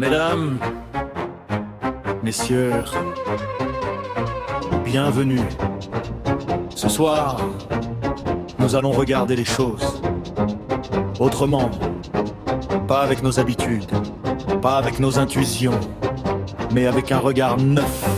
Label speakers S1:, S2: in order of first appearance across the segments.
S1: Mesdames, messieurs, bienvenue. Ce soir, nous allons regarder les choses autrement, pas avec nos habitudes, pas avec nos intuitions, mais avec un regard neuf.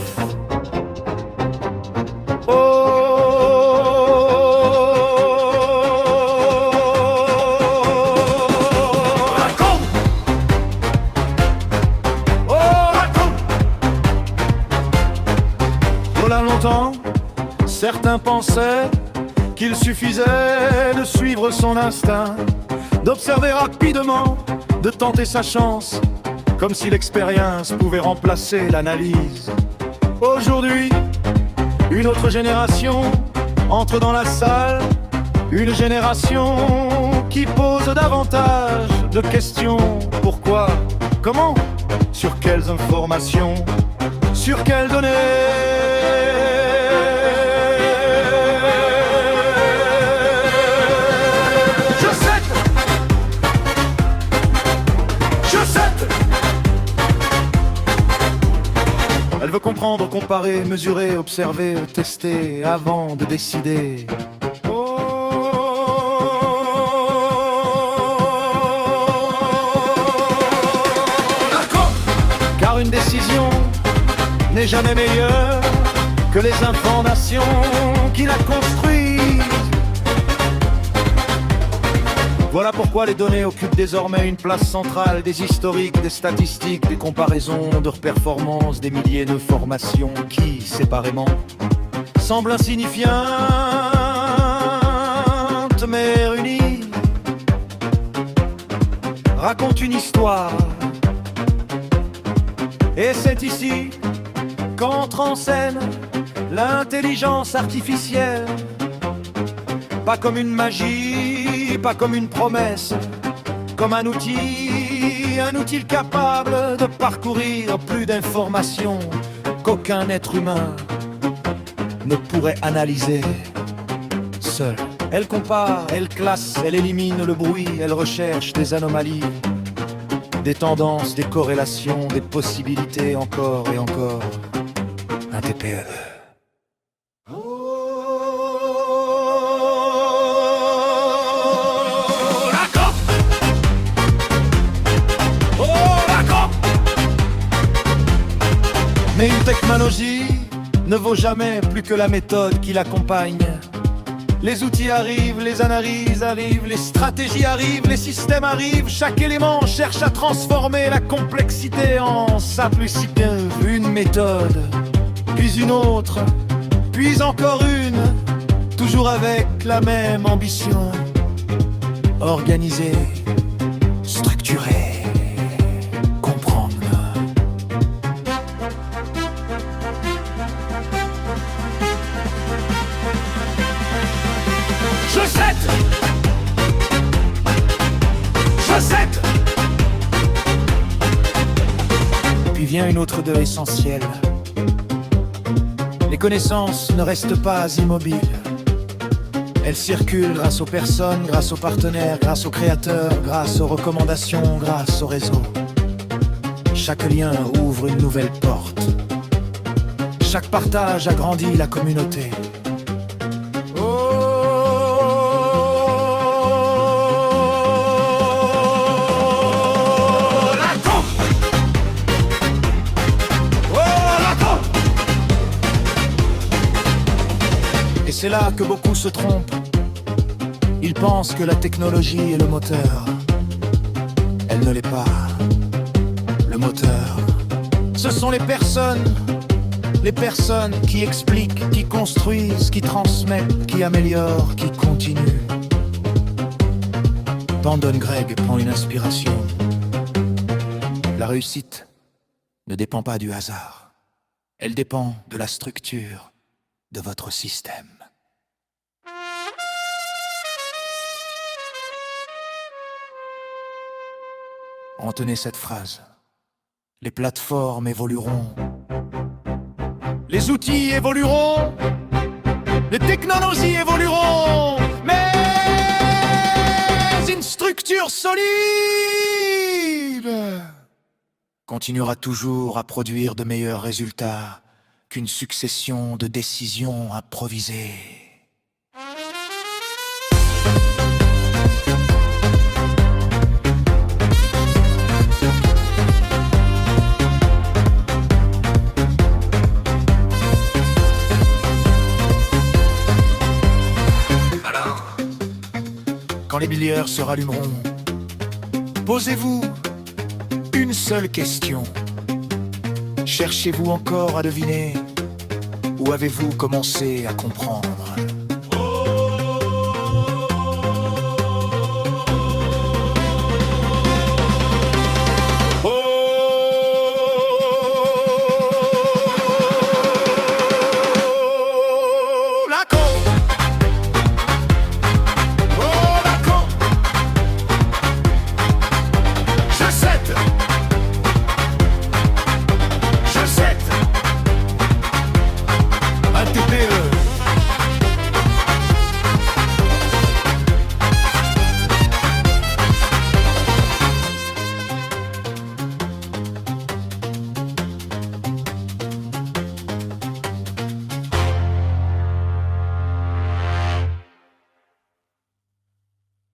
S1: Longtemps, certains pensaient qu'il suffisait de suivre son instinct, d'observer rapidement, de tenter sa chance, comme si l'expérience pouvait remplacer l'analyse. Aujourd'hui, une autre génération entre dans la salle, une génération qui pose davantage de questions. Pourquoi? Comment? Sur quelles informations? Sur quelles données? Elle veut comprendre, comparer, mesurer, observer, tester avant de décider. Car une décision n'est jamais meilleure que les informations qui la construisent. Voilà pourquoi les données occupent désormais une place centrale, des historiques, des statistiques, des comparaisons de performances, des milliers de formations qui, séparément, semblent insignifiantes mais réunies, racontent une histoire. Et c'est ici qu'entre en scène l'intelligence artificielle, pas comme une magie, pas comme une promesse, comme un outil capable de parcourir plus d'informations qu'aucun être humain ne pourrait analyser seul. Elle compare, elle classe, elle élimine le bruit, elle recherche des anomalies, des tendances, des corrélations, des possibilités, encore et encore. Un TPE. Mais une technologie ne vaut jamais plus que la méthode qui l'accompagne. Les outils arrivent, les analyses arrivent, les stratégies arrivent, les systèmes arrivent. Chaque élément cherche à transformer la complexité en simplicité. Une méthode, puis une autre, puis encore une, toujours avec la même ambition. Organiser, structurer, comprendre. Chaussette. Puis vient une autre de essentielle. Les connaissances ne restent pas immobiles. Elles circulent grâce aux personnes, grâce aux partenaires, grâce aux créateurs, grâce aux recommandations, grâce au réseau. Chaque lien ouvre une nouvelle porte. Chaque partage agrandit la communauté. C'est là que beaucoup se trompent. Ils pensent que la technologie est le moteur. Elle ne l'est pas. Le moteur, ce sont les personnes qui expliquent, qui construisent, qui transmettent, qui améliorent, qui continuent. Brandon Gregg prend une inspiration. La réussite ne dépend pas du hasard. Elle dépend de la structure de votre système. Retenez cette phrase. Les plateformes évolueront. Les outils évolueront. Les technologies évolueront. Mais une structure solide continuera toujours à produire de meilleurs résultats qu'une succession de décisions improvisées. Alors, quand les milliards se rallumeront, posez-vous une seule question. Cherchez-vous encore à deviner ou avez-vous commencé à comprendre?